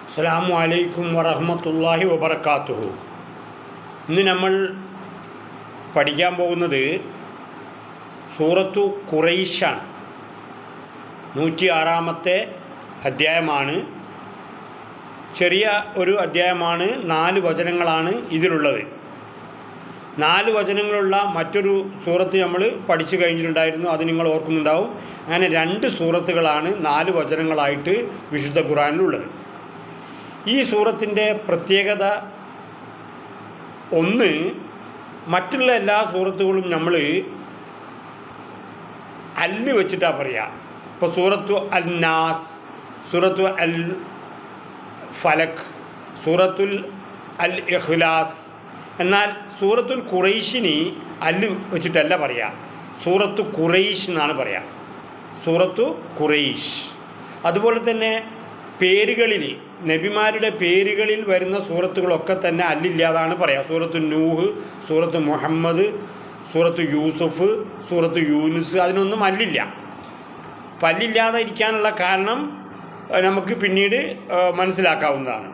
അസ്സലാമു അലൈക്കും വറഹ്മത്തുള്ളാഹി വബറകാതുഹു. ഇന്ന് നമ്മൾ പഠിക്കാൻ പോകുന്നത് സൂറത്തു ഖുറൈശാണ്. 106-ാമത്തെ അധ്യായമാണ്. ചെറിയ ഒരു അധ്യായമാണ്. 4 വചനങ്ങളാണ് ഇതിലുള്ളത്. 4 വചനങ്ങളുള്ള മറ്റൊരു സൂറത്ത് നമ്മൾ പഠിച്ചു കഴിഞ്ഞിട്ടുണ്ടായിരുന്നു, അത് നിങ്ങൾ ഓർക്കുന്നുണ്ടാവും. അങ്ങനെ 2 സൂറത്തുകളാണ് 4 വചനങ്ങളായിട്ട് വിശുദ്ധ ഖുർആനിലുള്ളത്. ഈ സൂറത്തിൻ്റെ പ്രത്യേകത ഒന്ന്, മറ്റുള്ള എല്ലാ സൂറത്തുകളും നമ്മൾ അല്ല് വെച്ചിട്ടാണ് പറയുക. ഇപ്പോൾ സൂറത്തു അൽ നാസ്, സൂറത്തു അൽ ഫലക്, സൂറത്തുൽ അൽ ഇഖ്ലാസ്. എന്നാൽ സൂറത്തുൽ ഖുറൈശിന് അല്ല് വെച്ചിട്ടല്ല പറയുക, സൂറത്തു ഖുറൈശ് എന്നാണ് പറയുക, സൂറത്തു ഖുറൈശ്. അതുപോലെ തന്നെ പേരുകളിൽ, നബിമാരുടെ പേരുകളിൽ വരുന്ന സൂറത്തുകളൊക്കെ തന്നെ അല്ലില്ലാതാണ് പറയുക. സൂറത്തു നൂഹ്, സൂറത്ത് മുഹമ്മദ്, സൂറത്ത് യൂസുഫ്, സൂറത്ത് യൂനുസ്, അതിനൊന്നും അല്ലില്ല. അപ്പം അല്ലില്ലാതെ ഇരിക്കാനുള്ള കാരണം നമുക്ക് പിന്നീട് മനസ്സിലാക്കാവുന്നതാണ്.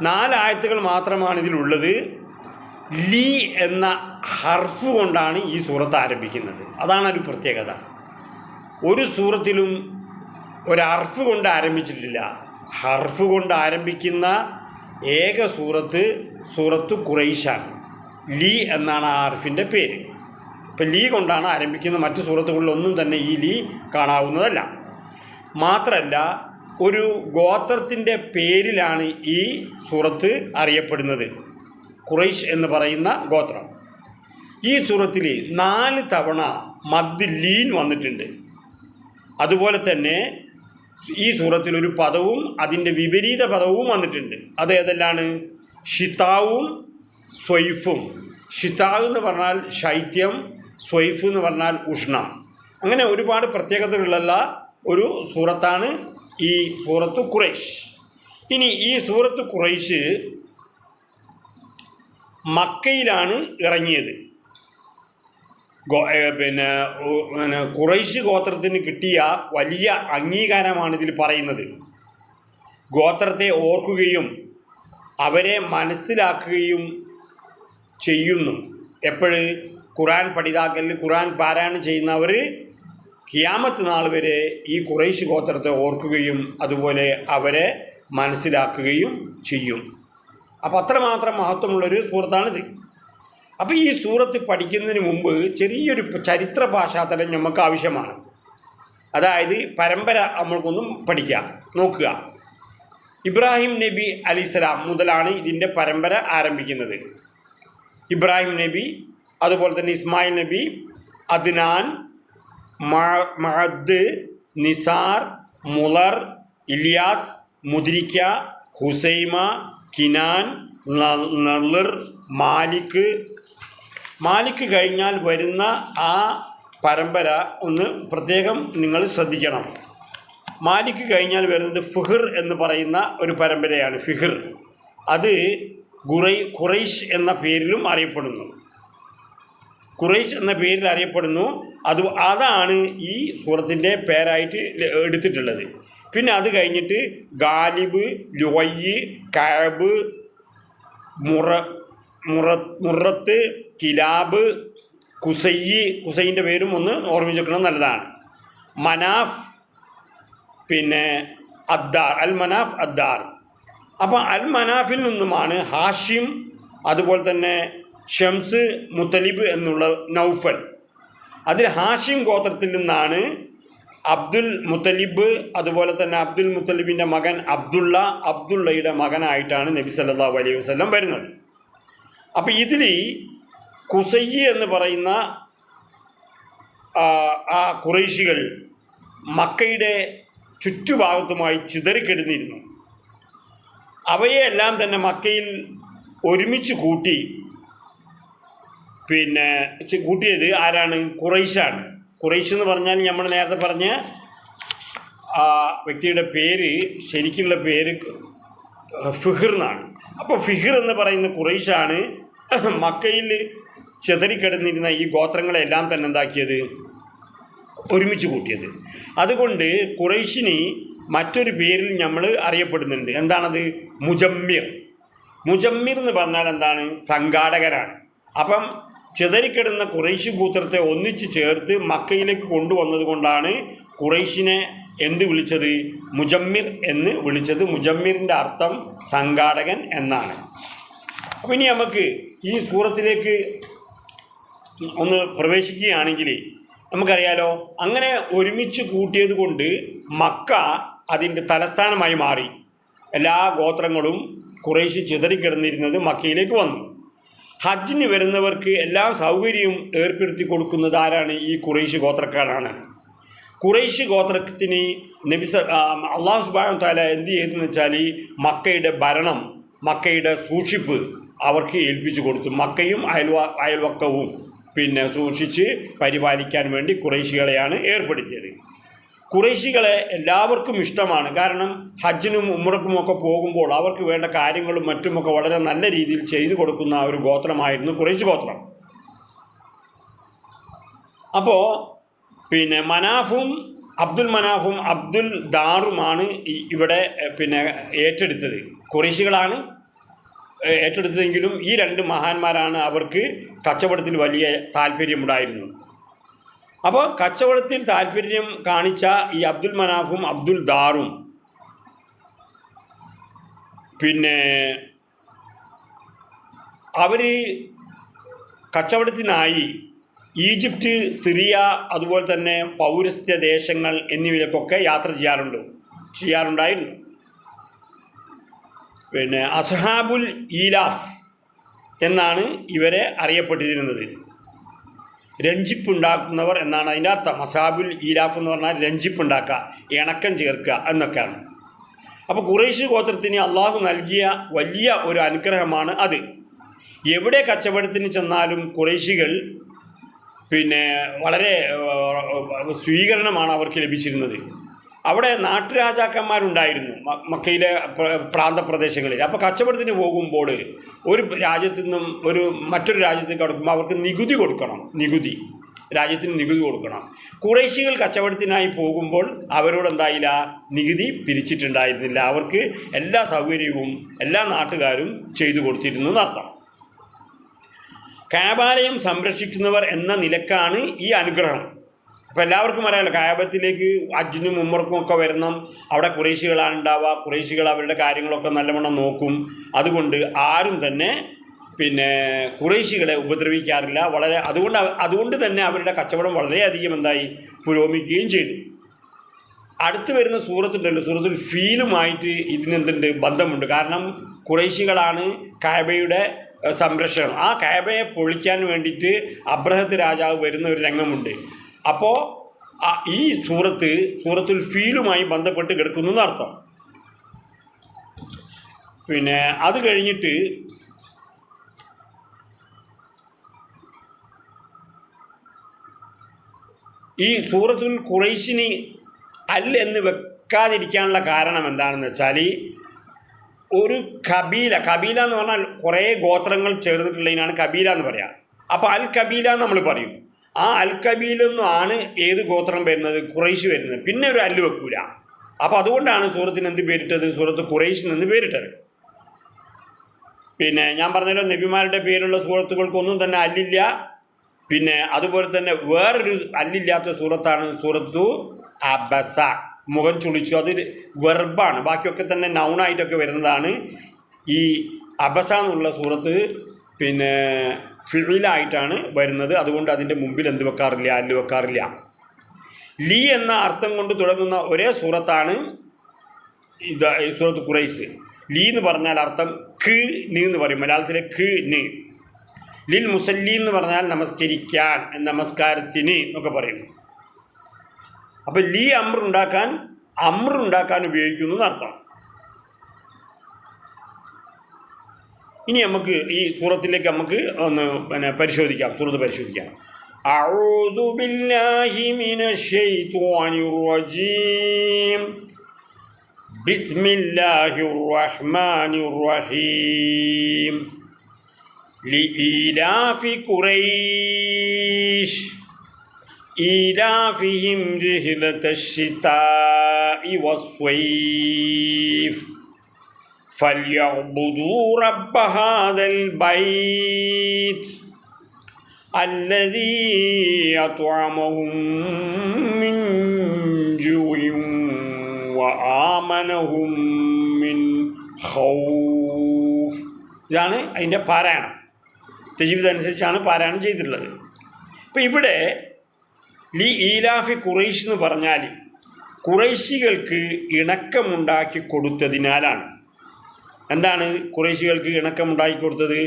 4 ആയത്തുകൾ മാത്രമാണ് ഇതിലുള്ളത്. ലീ എന്ന ഹർഫ് കൊണ്ടാണ് ഈ സൂറത്ത് ആരംഭിക്കുന്നത്. അതാണ് ഒരു പ്രത്യേകത. ഒരു സൂറത്തിലും ഒരു ഹർഫ് കൊണ്ട് ആരംഭിച്ചിട്ടില്ല. ഹർഫ് കൊണ്ട് ആരംഭിക്കുന്ന ഏക സൂറത്ത് സൂറത്തു ഖുറൈശാണ്. ലീ എന്നാണ് ആ ഹർഫിൻ്റെ പേര്. ഇപ്പം ലീ കൊണ്ടാണ് ആരംഭിക്കുന്ന. മറ്റ് സൂറത്തുകളിലൊന്നും തന്നെ ഈ ലീ കാണാവുന്നതല്ല. മാത്രമല്ല, ഒരു ഗോത്രത്തിൻ്റെ പേരിലാണ് ഈ സൂറത്ത് അറിയപ്പെടുന്നത്, ഖുറൈശ് എന്ന് പറയുന്ന ഗോത്രം. ഈ സൂറത്തിൽ 4 തവണ മദ് ലീൻ വന്നിട്ടുണ്ട്. അതുപോലെ തന്നെ ഈ സൂറത്തിൽ ഒരു പദവും അതിൻ്റെ വിപരീത പദവും വന്നിട്ടുണ്ട്. അത് ഏതെല്ലാണ്? ഷിതാവും സ്വൈഫും. ഷിതാവ് എന്ന് പറഞ്ഞാൽ ശൈത്യം, സ്വൈഫ് എന്ന് പറഞ്ഞാൽ ഉഷ്ണം. അങ്ങനെ ഒരുപാട് പ്രത്യേകതകളുള്ള ഒരു സൂറത്താണ് ഈ സൂറത്തു ഖുറൈശ്. ഇനി ഈ സൂറത്തു ഖുറൈശ് മക്കയിലാണ് ഇറങ്ങിയത്. പിന്നെ ഖുറൈശ് ഗോത്രത്തിന് കിട്ടിയ വലിയ അംഗീകാരമാണ് ഇതിൽ പറയുന്നത്. ഗോത്രത്തെ ഓർക്കുകയും അവരെ മനസ്സിലാക്കുകയും ചെയ്യുന്നു. എപ്പോഴും ഖുർആൻ പഠിതാക്കൽ, ഖുർആൻ പാരായണം ചെയ്യുന്നവർ ഖിയാമത്ത് നാൾ വരെ ഈ ഖുറൈശ് ഗോത്രത്തെ ഓർക്കുകയും അതുപോലെ അവരെ മനസ്സിലാക്കുകയും ചെയ്യും. അപ്പോൾ അത്രമാത്രം മഹത്വമുള്ളൊരു സൂറത്താണിത്. അപ്പോൾ ഈ സൂറത്ത് പഠിക്കുന്നതിന് മുമ്പ് ചെറിയൊരു ചരിത്ര ഭാഷാതലം നമുക്ക് ആവശ്യമാണ്. അതായത് പരമ്പര നമ്മൾക്കൊന്നും പഠിക്കാം. നോക്കുക, ഇബ്രാഹിം നബി അലൈഹിസ്സലാം മുതലാണ് ഇതിൻ്റെ പരമ്പര ആരംഭിക്കുന്നത്. ഇബ്രാഹിം നബി, അതുപോലെ തന്നെ ഇസ്മായിൽ നബി, അദ്നാൻ, മഅദ്, നിസാർ, മുളർ, ഇലിയാസ്, മുദ്രിക്ക, ഹുസൈമ, കിനാൻ, നളിർ, മാലിക് കഴിഞ്ഞാൽ വരുന്ന ആ പരമ്പര ഒന്ന് പ്രത്യേകം നിങ്ങൾ ശ്രദ്ധിക്കണം. മാലിക് കഴിഞ്ഞാൽ വരുന്നത് ഫിഹ്ർ എന്ന് പറയുന്ന ഒരു പരമ്പരയാണ്. ഫിഹ്ർ അത് ഖുറൈശ് എന്ന പേരിലും അറിയപ്പെടുന്നു. ഖുറൈശ് എന്ന പേരിൽ അറിയപ്പെടുന്നു. അതാണ് ഈ സൂറത്തിൻ്റെ പേരായിട്ട് എടുത്തിട്ടുള്ളത്. പിന്നെ അത് കഴിഞ്ഞിട്ട് ഗാലിബ്, ലുവയ്യ്, കഅബ്, മുറത്ത്, കിലാബ്, കുസൈൻ്റെ പേരും ഒന്ന് ഓർമ്മിച്ചേക്കണം, നല്ലതാണ്. മനാഫ്, പിന്നെ അദ്ദാർ, അൽ മനാഫ്, അദ്ദാർ. അപ്പോൾ അൽ മനാഫിൽ നിന്നുമാണ് ഹാഷിം, അതുപോലെ തന്നെ ഷംസ്, മുത്തലിബ് എന്നുള്ള നൗഫൽ. അതിൽ ഹാഷിം ഗോത്രത്തിൽ നിന്നാണ് അബ്ദുൽ മുത്തലിബ്, അതുപോലെ തന്നെ അബ്ദുൽ മുത്തലിബിൻ്റെ മകൻ അബ്ദുള്ളയുടെ മകനായിട്ടാണ് നബി സല്ലല്ലാഹു അലൈഹി വസല്ലം വരുന്നത്. അപ്പോൾ ഇതിൽ കുസയ്യ് എന്ന് പറയുന്ന ആ ഖുറൈശികൾ മക്കയുടെ ചുറ്റുഭാഗത്തുമായി ചിതറിക്കിടന്നിരുന്നു. അവയെല്ലാം തന്നെ മക്കയിൽ ഒരുമിച്ച് കൂട്ടിയത് ആരാണ്? ഖുറൈശാണ്. ഖുറൈശ് എന്ന് പറഞ്ഞാൽ നമ്മൾ നേരത്തെ പറഞ്ഞ ആ വ്യക്തിയുടെ പേര്, ശരിക്കുള്ള പേര് ഫിഹ്ർ എന്നാണ്. അപ്പോൾ ഫിഹ്ർ എന്ന് പറയുന്ന ഖുറൈശാണ് മക്കയിൽ ചിതറിക്കിടന്നിരുന്ന ഈ ഗോത്രങ്ങളെല്ലാം തന്നെ എന്താക്കിയത്? ഒരുമിച്ച് കൂട്ടിയത്. അതുകൊണ്ട് ഖുറൈശിന് മറ്റൊരു പേരിൽ നമ്മൾ അറിയപ്പെടുന്നുണ്ട്. എന്താണത്? മുജമ്മിർ. മുജമ്മിർ എന്ന് പറഞ്ഞാൽ എന്താണ്? സംഘാടകരാണ്. അപ്പം ചിതറിക്കിടന്ന ഖുറൈശി ഗോത്രത്തെ ഒന്നിച്ച് ചേർത്ത് മക്കയിലേക്ക് കൊണ്ടുവന്നത് കൊണ്ടാണ് ഖുറൈശിനെ എന്ത് വിളിച്ചത്? മുജമ്മിർ എന്ന് വിളിച്ചത്. മുജമ്മിറിൻ്റെ അർത്ഥം സംഘാടകൻ എന്നാണ്. അപ്പം ഇനി നമുക്ക് ഈ സൂറത്തിലേക്ക് ഒന്ന് പ്രവേശിക്കുകയാണെങ്കിൽ നമുക്കറിയാലോ, അങ്ങനെ ഒരുമിച്ച് കൂട്ടിയത് കൊണ്ട് മക്ക അതിൻ്റെ തലസ്ഥാനമായി മാറി. എല്ലാ ഗോത്രങ്ങളും ഖുറൈശി ചിതറിക്കിടന്നിരുന്നത് മക്കയിലേക്ക് വന്നു. ഹജ്ജിന് വരുന്നവർക്ക് എല്ലാ സൗകര്യവും ഏർപ്പെടുത്തി കൊടുക്കുന്നത് ആരാണ്? ഈ ഖുറൈശി ഗോത്രക്കാരാണ്. ഖുറൈശി ഗോത്രത്തിന് അള്ളാഹു സുബ്ഹാനഹു വ തആല എന്ത് ചെയ്തെന്ന് വെച്ചാൽ മക്കയുടെ ഭരണം, മക്കയുടെ സൂക്ഷിപ്പ് അവർക്ക് ഏൽപ്പിച്ചു കൊടുത്തു. മക്കയും അയൽവക്കവും സൂക്ഷിച്ച് പരിപാലിക്കാൻ വേണ്ടി ഖുറൈശികളെയാണ് ഏർപ്പെടുത്തിയത്. ഖുറൈശികളെ എല്ലാവർക്കും ഇഷ്ടമാണ്. കാരണം ഹജ്ജിനും ഉംറക്കുമൊക്കെ പോകുമ്പോൾ അവർക്ക് വേണ്ട കാര്യങ്ങളും മറ്റുമൊക്കെ വളരെ നല്ല രീതിയിൽ ചെയ്തു കൊടുക്കുന്ന ഒരു ഗോത്രമായിരുന്നു ഖുറൈശി ഗോത്രം. അപ്പോൾ മനാഫും അബ്ദുൽ മനാഫും അബ്ദുൽ ദാറുമാണ് ഇവിടെ ഏറ്റെടുത്തത്. ഖുറൈശികളാണ് ഏറ്റെടുത്തതെങ്കിലും ഈ രണ്ട് മഹാന്മാരാണ് അവർക്ക് കച്ചവടത്തിൽ വലിയ താല്പര്യമുണ്ടായിരുന്നു. അപ്പോൾ കച്ചവടത്തിൽ താല്പര്യം കാണിച്ച ഈ അബ്ദുൽ മനാഫും അബ്ദുൽ ദാറും അവർ കച്ചവടത്തിനായി ഈജിപ്റ്റ്, സിറിയ, അതുപോലെ തന്നെ പൗരസ്ത്യ ദേശങ്ങൾ എന്നിവയിലേക്കൊക്കെ യാത്ര ചെയ്യാറുണ്ടായിരുന്നു. അസ്ഹാബുൽ ഈലാഫ് എന്നാണ് ഇവരെ അറിയപ്പെട്ടിരുന്നത്. രഞ്ജിപ്പുണ്ടാക്കുന്നവർ എന്നാണ് അതിൻ്റെ അർത്ഥം. അസ്ഹാബുൽ ഈലാഫ് എന്ന് പറഞ്ഞാൽ രഞ്ജിപ്പുണ്ടാക്കുക, ഇണക്കം ചേർക്കുക എന്നൊക്കെയാണ്. അപ്പോൾ ഖുറൈശി ഗോത്രത്തിന് അള്ളാഹു നൽകിയ വലിയ ഒരു അനുഗ്രഹമാണ് അത്. എവിടെ കച്ചവടത്തിന് ചെന്നാലും ഖുറൈശികൾ വളരെ സ്വീകരണമാണ് അവർക്ക് ലഭിച്ചിരുന്നത്. അവിടെ നാട്ടുരാജാക്കന്മാരുണ്ടായിരുന്നു മക്കയിലെ പ്രാന്തപ്രദേശങ്ങളിൽ. അപ്പോൾ കച്ചവടത്തിന് പോകുമ്പോൾ ഒരു രാജ്യത്തു നിന്നും മറ്റൊരു രാജ്യത്തേക്ക് കടക്കുമ്പോൾ അവർക്ക് രാജ്യത്തിന് നികുതി കൊടുക്കണം. ഖുറൈശികൾ കച്ചവടത്തിനായി പോകുമ്പോൾ അവരോട് എന്തായില്ല? നികുതി പിരിച്ചിട്ടുണ്ടായിരുന്നില്ല. അവർക്ക് എല്ലാ സൗകര്യവും എല്ലാ നാട്ടുകാരും ചെയ്തു കൊടുത്തിരുന്നു എന്നർത്ഥം. കഅബാലയം സംരക്ഷിക്കുന്നവർ എന്ന നിലക്കാണ് ഈ അനുഗ്രഹം. അപ്പോൾ എല്ലാവർക്കും അറിയാമല്ലോ, കഅബത്തിലേക്ക് ഹജ്ജിനും ഉംറക്കും ഒക്കെ വരണം. അവിടെ ഖുറൈശികളാണ് ഉണ്ടാവുക. ഖുറൈശികൾ അവരുടെ കാര്യങ്ങളൊക്കെ നല്ലവണ്ണം നോക്കും. അതുകൊണ്ട് ആരും തന്നെ ഖുറൈശികളെ ഉപദ്രവിക്കാറില്ല. അതുകൊണ്ട് തന്നെ അവരുടെ കച്ചവടം വളരെയധികം പുരോഗമിക്കുകയും ചെയ്തു. അടുത്ത് വരുന്ന സൂറത്തുണ്ടല്ലോ, സൂറത്തുൽ ഫീലുമായിട്ട് ഇതിനെന്തുണ്ട്? ബന്ധമുണ്ട്. കാരണം ഖുറൈശികളാണ് കഅബയുടെ സംരക്ഷണം. ആ കഅബയെ പൊളിക്കാൻ വേണ്ടിയിട്ട് അബ്രഹത്ത് രാജാവ് വരുന്ന ഒരു രംഗമുണ്ട്. അപ്പോൾ ഈ സൂറത്തുൽ ഫീലുമായി ബന്ധപ്പെട്ട് കിടക്കുന്നു എന്നർത്ഥം. അത് കഴിഞ്ഞിട്ട് ഈ സൂറത്തുൽ ഖുറൈശിന് അൽ എന്ന് വെക്കാതിരിക്കാനുള്ള കാരണം എന്താണെന്ന് വെച്ചാൽ, ഒരു കബീല എന്ന് പറഞ്ഞാൽ കുറേ ഗോത്രങ്ങൾ ചേർന്നിട്ടുള്ളതിനാണ് കബീല എന്ന് പറയാം. അപ്പോൾ അൽ കബീല നമ്മൾ പറയും. ആ അൽ കബീലെന്നാണ് ഏത് ഗോത്രം വരുന്നത്? ഖുറൈശ് വരുന്നത്. പിന്നെ ഒരു അല്ല് വെക്കൂല. അപ്പോൾ അതുകൊണ്ടാണ് സൂറത്തിന് എന്ത് പേരിട്ടത്? സൂറത്ത് ഖുറൈശ് എന്ന് പേരിട്ടത്. ഞാൻ പറഞ്ഞല്ലോ, നബിമാരുടെ പേരുള്ള സൂറത്തുകൾക്കൊന്നും തന്നെ അല്ലില്ല. അതുപോലെ തന്നെ വേറൊരു അല്ലില്ലാത്ത സൂറത്താണ് സൂറത്തു അബസ. മുഖം ചുളിച്ചു. അത് വെർബാണ്. ബാക്കിയൊക്കെ തന്നെ നൗണായിട്ടൊക്കെ വരുന്നതാണ്. ഈ അബസ എന്നുള്ള സൂറത്ത് ഫിഇലായിട്ടാണ് വരുന്നത്. അതുകൊണ്ട് അതിൻ്റെ മുമ്പിൽ എന്ത് വെക്കാറില്ല? അല്ല് വെക്കാറില്ല. ലി എന്ന അർത്ഥം കൊണ്ട് തുടങ്ങുന്ന ഒരേ സൂറത്താണ് ഈ സൂറത്ത് ഖുറൈശ്. ലീ എന്ന് പറഞ്ഞാൽ അർത്ഥം ന് എന്ന് പറയും. മലയാളത്തിലെ ന്. ലിൽ മുസല്ലി എന്ന് പറഞ്ഞാൽ നമസ്കരിക്കാൻ, നമസ്കാരത്തിന് എന്നൊക്കെ പറയും. അപ്പോൾ ലീ അമ്രുണ്ടാക്കാൻ ഉപയോഗിക്കുന്നു എന്നർത്ഥം. ഇനി നമുക്ക് ഈ സൂറത്തിലേക്ക് ഒന്ന് പരിശോധിക്കാം. സൂറത്ത് പരിശോധിക്കാം. അഊദു ബില്ലാഹി മിനശ് ശൈത്വാനിർ റജീം. ബിസ്മില്ലാഹിർ റഹ്മാനിർ റഹീം. ലഇലാഫി ഖുറൈശ് ഈലാഫിഹിം റിഹ്ലതശ് ശിതാഇ والصيف فليعبدوا رب هذا البيت الذي أطعمهم من جوع وآمنهم من خوف. ഇതാണ് അതിൻ്റെ പാരായണം. തജ്വീദ് അനുസരിച്ചാണ് പാരായണം ചെയ്തിട്ടുള്ളത്. ഇപ്പം ഇവിടെ ഈലാഫി ഖുറൈശ് എന്ന് പറഞ്ഞാൽ ഖുറൈശികൾക്ക് ഇണക്കമുണ്ടാക്കി കൊടുത്തതിനാലാണ്. എന്താണ് ഖുറൈശികൾക്ക് ഇണക്കമുണ്ടാക്കി കൊടുത്തത്?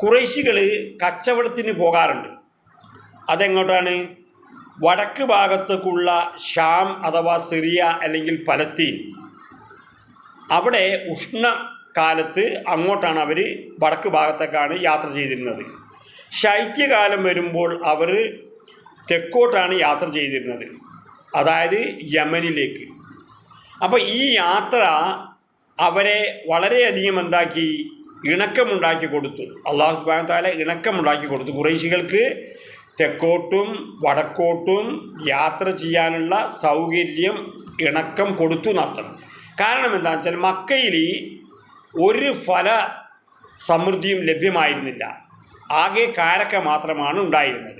ഖുറൈശികൾ കച്ചവടത്തിന് പോകാറുണ്ട്. അതെങ്ങോട്ടാണ്? വടക്ക് ഭാഗത്തേക്കുള്ള ഷാം അഥവാ സിറിയ അല്ലെങ്കിൽ പലസ്തീൻ. അവിടെ ഉഷ്ണകാലത്ത് അങ്ങോട്ടാണ് അവർ വടക്ക് ഭാഗത്തേക്കാണ് യാത്ര ചെയ്തിരുന്നത്. ശൈത്യകാലം വരുമ്പോൾ അവർ തെക്കോട്ടാണ് യാത്ര ചെയ്തിരുന്നത്, അതായത് യമനിലേക്ക്. അപ്പോൾ ഈ യാത്ര അവരെ വളരെയധികം എന്താക്കി? ഇണക്കമുണ്ടാക്കി കൊടുത്തു. അള്ളാഹു സുബ്ഹാനഹു വ തആല ഇണക്കമുണ്ടാക്കി കൊടുത്തു. ഖുറൈശികൾക്ക് തെക്കോട്ടും വടക്കോട്ടും യാത്ര ചെയ്യാനുള്ള സൗകര്യം ഇണക്കം കൊടുത്തു എന്നർത്ഥം. കാരണം എന്താണെന്ന് വെച്ചാൽ മക്കയിൽ ഒരു ഫല സമൃദ്ധിയും ലഭ്യമായിരുന്നില്ല. ആകെ കാരക്ക മാത്രമാണ് ഉണ്ടായിരുന്നത്.